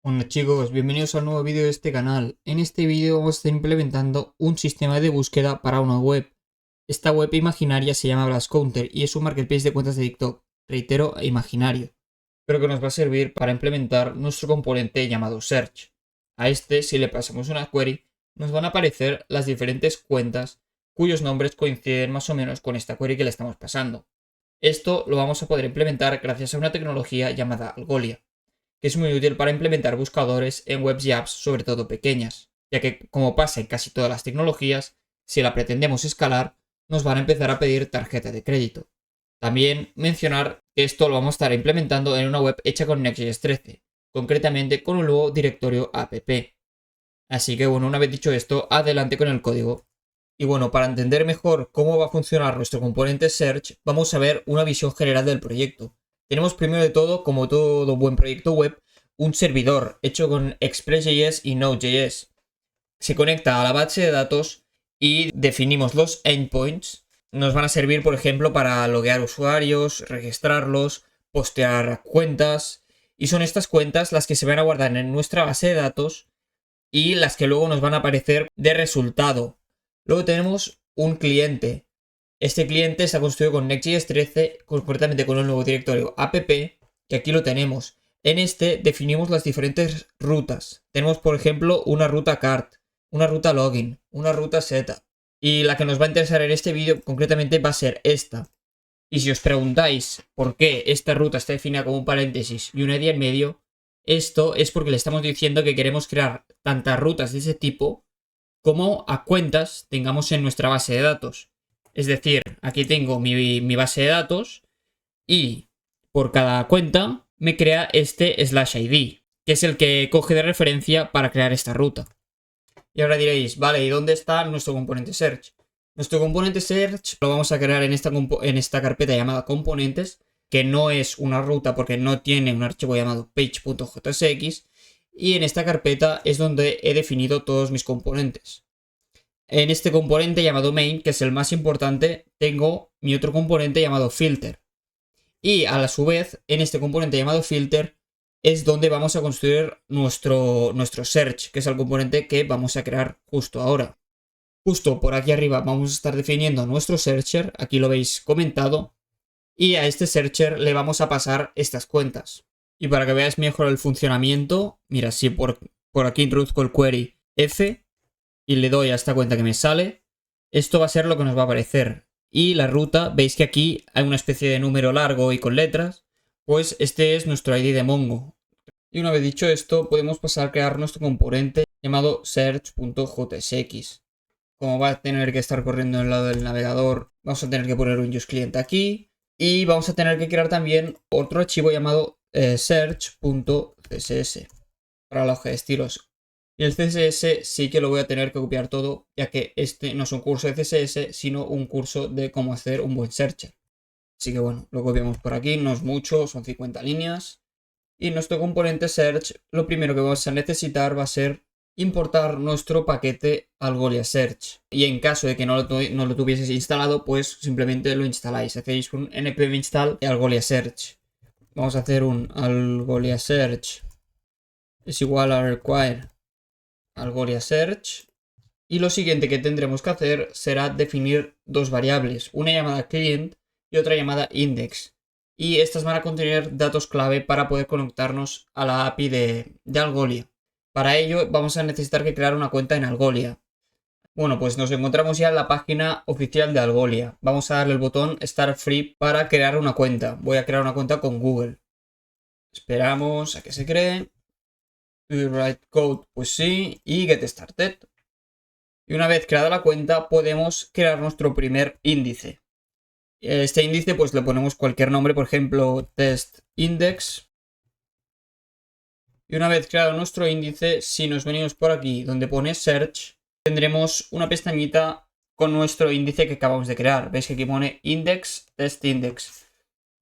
Hola chicos, bienvenidos al nuevo vídeo de este canal. En este vídeo vamos a estar implementando un sistema de búsqueda para una web. Esta web imaginaria se llama Blast Counter y es un marketplace de cuentas de TikTok, reitero, imaginario, pero que nos va a servir para implementar nuestro componente llamado Search. A este, si le pasamos una query, nos van a aparecer las diferentes cuentas cuyos nombres coinciden más o menos con esta query que le estamos pasando. Esto lo vamos a poder implementar gracias a una tecnología llamada Algolia, que es muy útil para implementar buscadores en webs y apps, sobre todo pequeñas, ya que, como pasa en casi todas las tecnologías, si la pretendemos escalar, nos van a empezar a pedir tarjeta de crédito. También mencionar que esto lo vamos a estar implementando en una web hecha con Next.js 13, concretamente con un nuevo directorio app. Así que bueno, una vez dicho esto, adelante con el código. Y bueno, para entender mejor cómo va a funcionar nuestro componente Search, vamos a ver una visión general del proyecto. Tenemos primero de todo, como todo buen proyecto web, un servidor hecho con Express.js y Node.js. Se conecta a la base de datos y definimos los endpoints. Nos van a servir, por ejemplo, para loguear usuarios, registrarlos, postear cuentas. Y son estas cuentas las que se van a guardar en nuestra base de datos y las que luego nos van a aparecer de resultado. Luego tenemos un cliente. Este cliente está construido con Next.js 13, concretamente con el nuevo directorio app, que aquí lo tenemos. En este definimos las diferentes rutas. Tenemos, por ejemplo, una ruta cart, una ruta login, una ruta setup. Y la que nos va a interesar en este vídeo concretamente va a ser esta. Y si os preguntáis por qué esta ruta está definida como un paréntesis y una idea en medio, esto es porque le estamos diciendo que queremos crear tantas rutas de ese tipo como a cuentas tengamos en nuestra base de datos. Es decir, aquí tengo mi base de datos y por cada cuenta me crea este /id, que es el que coge de referencia para crear esta ruta. Y ahora diréis, vale, ¿y dónde está nuestro componente Search? Nuestro componente Search lo vamos a crear en esta carpeta llamada componentes, que no es una ruta porque no tiene un archivo llamado page.jsx, y en esta carpeta es donde he definido todos mis componentes. En este componente llamado main, que es el más importante, tengo mi otro componente llamado filter. Y a su vez, en este componente llamado filter es donde vamos a construir nuestro search, que es el componente que vamos a crear justo ahora. Justo por aquí arriba vamos a estar definiendo nuestro searcher, aquí lo veis comentado, y a este searcher le vamos a pasar estas cuentas. Y para que veáis mejor el funcionamiento, mira, si por aquí introduzco el query f y le doy a esta cuenta que me sale, esto va a ser lo que nos va a aparecer. Y la ruta, veis que aquí hay una especie de número largo y con letras, pues este es nuestro ID de Mongo. Y una vez dicho esto, podemos pasar a crear nuestro componente llamado search.jsx. Como va a tener que estar corriendo en el lado del navegador, vamos a tener que poner un useClient aquí. Y vamos a tener que crear también otro archivo llamado search.css para la hoja de estilos. Y el CSS sí que lo voy a tener que copiar todo, ya que este no es un curso de CSS, sino un curso de cómo hacer un buen searcher. Así que bueno, lo copiamos por aquí, no es mucho, son 50 líneas. Y nuestro componente search, lo primero que vamos a necesitar va a ser importar nuestro paquete Algolia Search. Y en caso de que no lo tuvieses instalado, pues simplemente lo instaláis. Hacéis un npm install de Algolia Search. Vamos a hacer un Algolia Search es igual a require Algolia Search. Y lo siguiente que tendremos que hacer será definir dos variables, una llamada client y otra llamada index. Y estas van a contener datos clave para poder conectarnos a la API de Algolia. Para ello vamos a necesitar que crear una cuenta en Algolia. Bueno, pues nos encontramos ya en la página oficial de Algolia. Vamos a darle el botón Start Free para crear una cuenta. Voy a crear una cuenta con Google. Esperamos a que se cree. Write code, pues sí. Y Get Started. Y una vez creada la cuenta podemos crear nuestro primer índice. Este índice pues le ponemos cualquier nombre, por ejemplo test index. Y una vez creado nuestro índice, si nos venimos por aquí donde pone search, tendremos una pestañita con nuestro índice que acabamos de crear. Veis que aquí pone index, test index.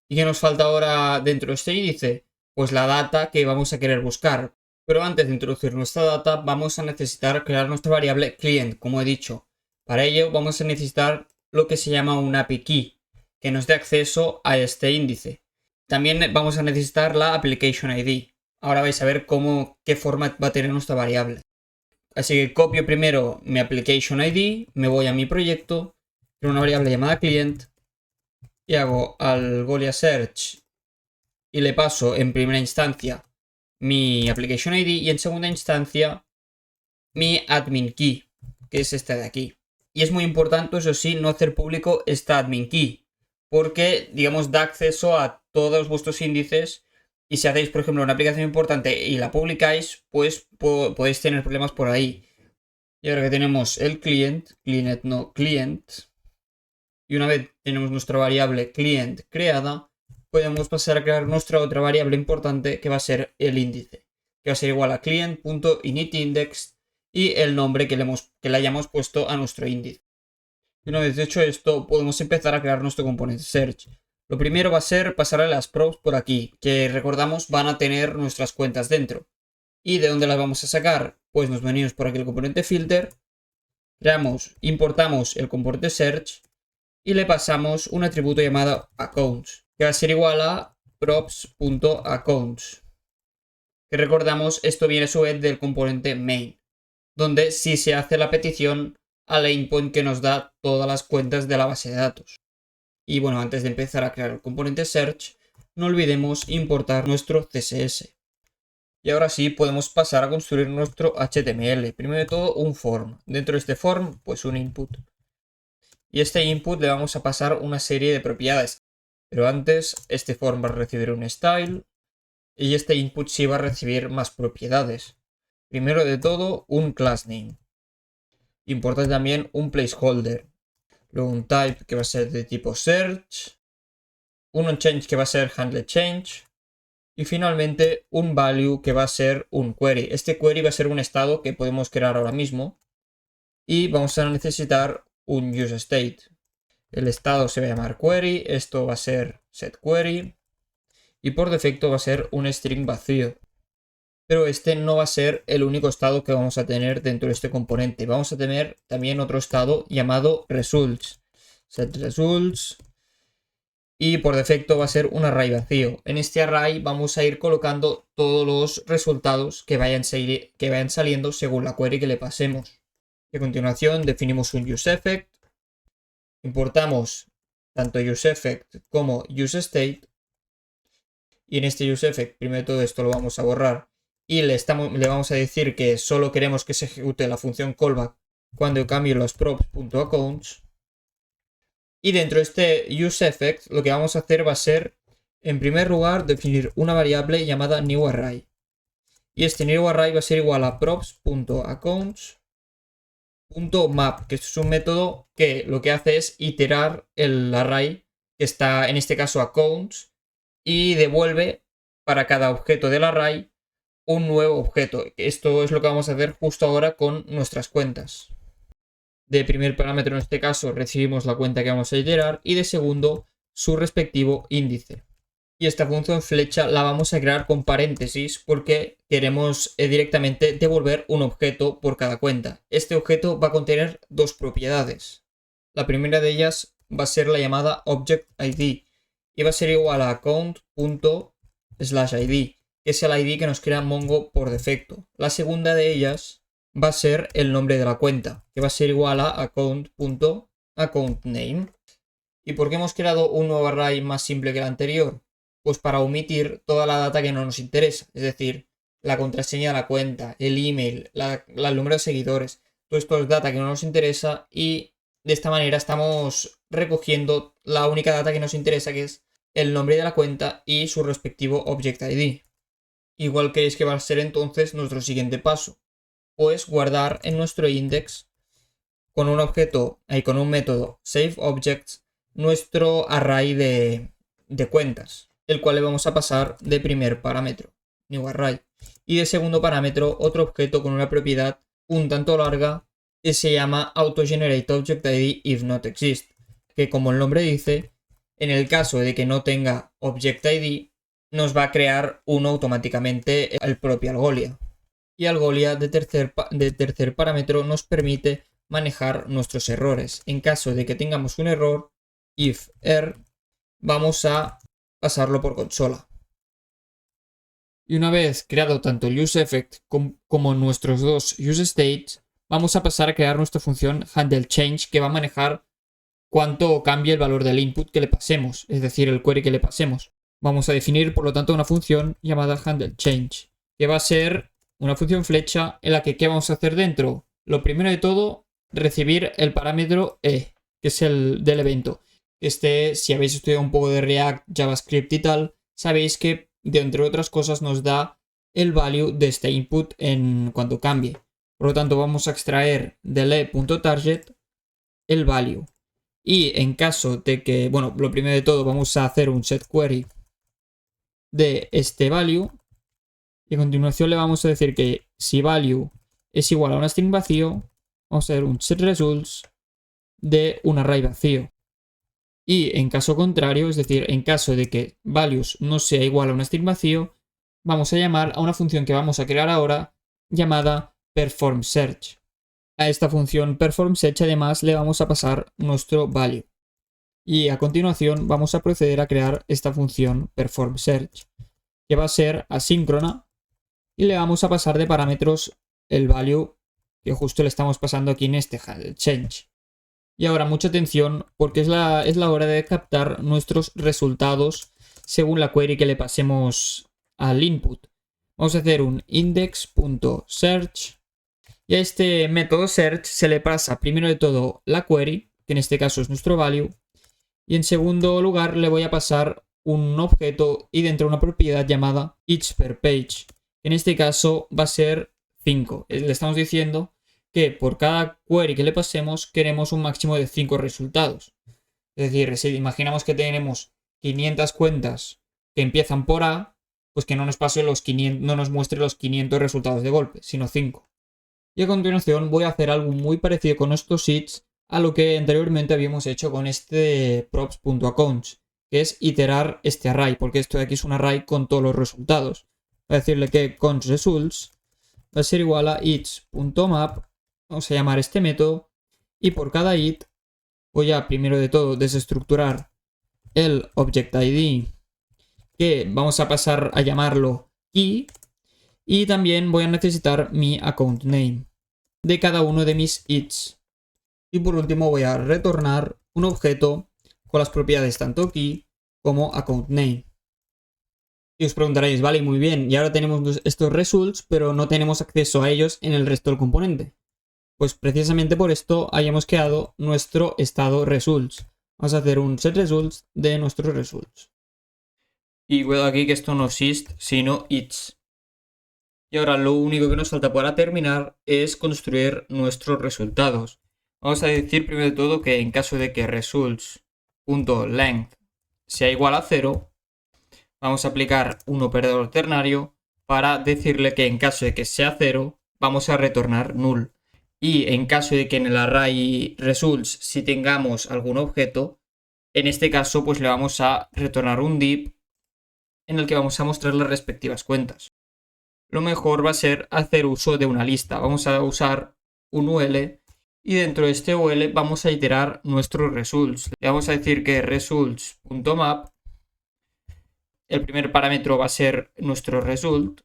¿Y qué nos falta ahora dentro de este índice? Pues la data que vamos a querer buscar. Pero antes de introducir nuestra data, vamos a necesitar crear nuestra variable client, como he dicho. Para ello vamos a necesitar lo que se llama un API key, que nos dé acceso a este índice. También vamos a necesitar la application ID. Ahora vais a ver qué forma va a tener nuestra variable. Así que copio primero mi application ID, me voy a mi proyecto, creo una variable llamada client y hago Algolia search y le paso en primera instancia mi application ID y en segunda instancia mi admin key, que es esta de aquí. Y es muy importante, eso sí, no hacer público esta admin key, porque, digamos, da acceso a todos vuestros índices. Y si hacéis, por ejemplo, una aplicación importante y la publicáis, pues podéis tener problemas por ahí. Y ahora que tenemos el client, y una vez tenemos nuestra variable client creada, podemos pasar a crear nuestra otra variable importante que va a ser el índice, que va a ser igual a client.initIndex y el nombre que le hayamos puesto a nuestro índice. Y una vez hecho esto, podemos empezar a crear nuestro componente search. Lo primero va a ser pasarle las props por aquí, que recordamos van a tener nuestras cuentas dentro. ¿Y de dónde las vamos a sacar? Pues nos venimos por aquí el componente filter, importamos el componente search y le pasamos un atributo llamado accounts, que va a ser igual a props.accounts. Que recordamos, esto viene a su vez del componente main, donde sí se hace la petición a la endpoint que nos da todas las cuentas de la base de datos. Y bueno, antes de empezar a crear el componente search, no olvidemos importar nuestro CSS. Y ahora sí podemos pasar a construir nuestro HTML. Primero de todo, un form. Dentro de este form, pues un input. Y este input le vamos a pasar una serie de propiedades. Pero antes, este form va a recibir un style. Y este input sí va a recibir más propiedades. Primero de todo, un class name. Importa también un placeholder. Luego un type que va a ser de tipo search. Un onChange que va a ser handleChange. Y finalmente un value que va a ser un query. Este query va a ser un estado que podemos crear ahora mismo. Y vamos a necesitar un useState. El estado se va a llamar query. Esto va a ser setQuery. Y por defecto va a ser un string vacío. Pero este no va a ser el único estado que vamos a tener dentro de este componente. Vamos a tener también otro estado llamado results. SetResults. Y por defecto va a ser un array vacío. En este array vamos a ir colocando todos los resultados que vayan saliendo según la query que le pasemos. A continuación definimos un useEffect. Importamos tanto useEffect como useState. Y en este useEffect, primero de todo esto lo vamos a borrar. Y le vamos a decir que solo queremos que se ejecute la función callback cuando cambie los props.accounts. Y dentro de este useEffect lo que vamos a hacer va a ser, en primer lugar, definir una variable llamada newArray. Y este newArray va a ser igual a props.accounts.map, que esto es un método que lo que hace es iterar el array que está, en este caso, accounts, y devuelve para cada objeto del array un nuevo objeto. Esto es lo que vamos a hacer justo ahora con nuestras cuentas. De primer parámetro, en este caso, recibimos la cuenta que vamos a iterar y de segundo, su respectivo índice. Y esta función flecha la vamos a crear con paréntesis porque queremos directamente devolver un objeto por cada cuenta. Este objeto va a contener dos propiedades. La primera de ellas va a ser la llamada objectID y va a ser igual a account./id, que es el ID que nos crea Mongo por defecto. La segunda de ellas va a ser el nombre de la cuenta, que va a ser igual a account.accountName. ¿Y por qué hemos creado un nuevo array más simple que el anterior? Pues para omitir toda la data que no nos interesa, es decir, la contraseña de la cuenta, el email, el número de seguidores, todo esto es data que no nos interesa y de esta manera estamos recogiendo la única data que nos interesa, que es el nombre de la cuenta y su respectivo objectID. Igual queréis que va a ser entonces nuestro siguiente paso, pues guardar en nuestro index con un método saveObjects nuestro array de cuentas, el cual le vamos a pasar de primer parámetro, newArray, y de segundo parámetro otro objeto con una propiedad un tanto larga que se llama AutoGenerateObjectID if not exist, que como el nombre dice, en el caso de que no tenga ObjectID, nos va a crear uno automáticamente el propio Algolia. Y Algolia de tercer parámetro nos permite manejar nuestros errores. En caso de que tengamos un error, if err, vamos a pasarlo por consola. Y una vez creado tanto el useEffect como nuestros dos useStates, vamos a pasar a crear nuestra función handleChange, que va a manejar cuánto cambia el valor del input que le pasemos, es decir, el query que le pasemos. Vamos a definir, por lo tanto, una función llamada handleChange, que va a ser una función flecha en la que ¿qué vamos a hacer dentro? Lo primero de todo, recibir el parámetro e, que es el del evento. Si habéis estudiado un poco de React, JavaScript y tal, sabéis que, de entre otras cosas, nos da el value de este input en cuanto cambie. Por lo tanto, vamos a extraer del e.target el value. Y en caso de que, bueno, lo primero de todo, vamos a hacer un setQuery de este value. Y a continuación le vamos a decir que si value es igual a un string vacío, vamos a hacer un setResults de un array vacío. Y en caso contrario, es decir, en caso de que values no sea igual a un string vacío, vamos a llamar a una función que vamos a crear ahora llamada performSearch. A esta función performSearch además le vamos a pasar nuestro value. Y a continuación vamos a proceder a crear esta función performSearch, que va a ser asíncrona, y le vamos a pasar de parámetros el value que justo le estamos pasando aquí en este handleChange. Y ahora mucha atención porque es la hora de captar nuestros resultados según la query que le pasemos al input. Vamos a hacer un index.search y a este método search se le pasa primero de todo la query, que en este caso es nuestro value, y en segundo lugar le voy a pasar un objeto y dentro de una propiedad llamada eachPerPage. En este caso va a ser 5. Le estamos diciendo que por cada query que le pasemos queremos un máximo de 5 resultados. Es decir, si imaginamos que tenemos 500 cuentas que empiezan por A, pues que no nos pase no nos muestre los 500 resultados de golpe, sino 5. Y a continuación voy a hacer algo muy parecido con estos each a lo que anteriormente habíamos hecho con este props.accounts, que es iterar este array, porque esto de aquí es un array con todos los resultados. Voy a decirle que constResults va a ser igual a each.map. Vamos a llamar este método y por cada it voy a primero de todo desestructurar el object ID, que vamos a pasar a llamarlo key, y también voy a necesitar mi account name de cada uno de mis its. Y por último voy a retornar un objeto con las propiedades tanto key como account name. Y os preguntaréis, vale, muy bien, y ahora tenemos estos results, pero no tenemos acceso a ellos en el resto del componente. Pues precisamente por esto hayamos creado nuestro estado results. Vamos a hacer un setResults de nuestros results. Y cuidado aquí que esto no es ist, sino its. Y ahora lo único que nos falta para terminar es construir nuestros resultados. Vamos a decir primero de todo que en caso de que results.length sea igual a 0, vamos a aplicar un operador ternario para decirle que en caso de que sea 0, vamos a retornar null. Y en caso de que en el array results si tengamos algún objeto, en este caso pues le vamos a retornar un div en el que vamos a mostrar las respectivas cuentas. Lo mejor va a ser hacer uso de una lista. Vamos a usar un UL y dentro de este UL vamos a iterar nuestros results. Le vamos a decir que results.map, el primer parámetro va a ser nuestro result.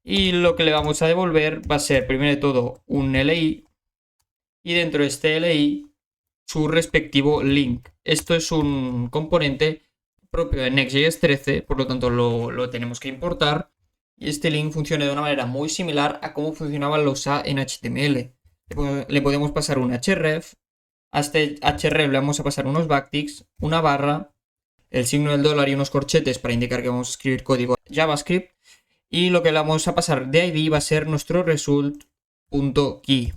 Y lo que le vamos a devolver va a ser, primero de todo, un LI. Y dentro de este LI, su respectivo link. Esto es un componente propio de Next.js 13, por lo tanto lo tenemos que importar. Y este link funciona de una manera muy similar a cómo funcionaban los A en HTML. Le podemos pasar un href. A este href le vamos a pasar unos backticks, una barra, el signo del dólar y unos corchetes para indicar que vamos a escribir código JavaScript. Y lo que le vamos a pasar de ID va a ser nuestro result.key.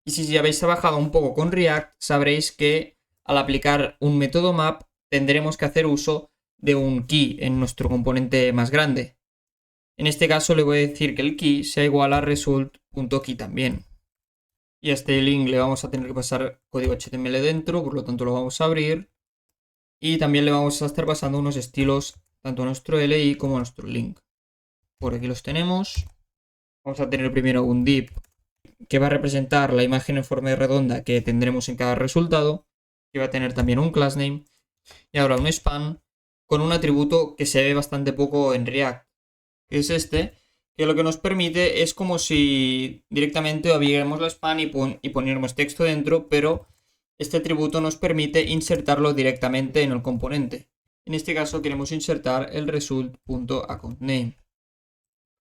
Y si habéis trabajado un poco con React, sabréis que al aplicar un método map tendremos que hacer uso de un key en nuestro componente más grande. En este caso le voy a decir que el key sea igual a result.key también. Y a este link le vamos a tener que pasar código HTML dentro, por lo tanto lo vamos a abrir. Y también le vamos a estar pasando unos estilos tanto a nuestro LI como a nuestro link. Por aquí los tenemos. Vamos a tener primero un div que va a representar la imagen en forma de redonda que tendremos en cada resultado. Que va a tener también un class name. Y ahora un span con un atributo que se ve bastante poco en React, que es este, que lo que nos permite es como si directamente abriéramos la span y poniéramos texto dentro, pero este atributo nos permite insertarlo directamente en el componente. En este caso queremos insertar el result.accountName.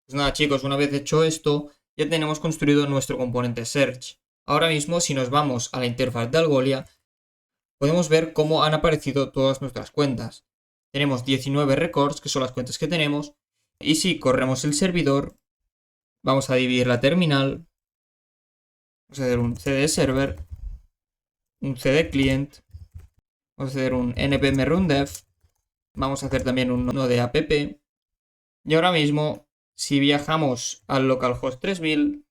Pues nada, chicos, una vez hecho esto, ya tenemos construido nuestro componente search. Ahora mismo, si nos vamos a la interfaz de Algolia, podemos ver cómo han aparecido todas nuestras cuentas. Tenemos 19 records, que son las cuentas que tenemos, y si corremos el servidor, vamos a dividir la terminal, vamos a hacer un cd server, un cd client, vamos a hacer un npm rundev, vamos a hacer también un node app, y ahora mismo, si viajamos al localhost 3000,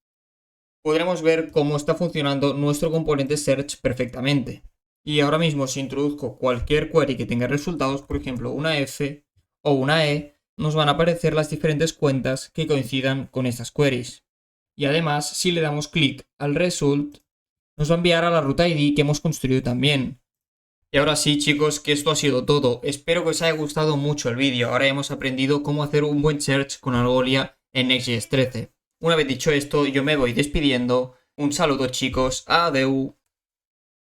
podremos ver cómo está funcionando nuestro componente search perfectamente. Y ahora mismo, si introduzco cualquier query que tenga resultados, por ejemplo una F o una E, nos van a aparecer las diferentes cuentas que coincidan con estas queries. Y además, si le damos clic al result, nos va a enviar a la ruta ID que hemos construido también. Y ahora sí, chicos, que esto ha sido todo. Espero que os haya gustado mucho el vídeo. Ahora hemos aprendido cómo hacer un buen search con Algolia en Next.js 13. Una vez dicho esto, yo me voy despidiendo. Un saludo, chicos. Adeu.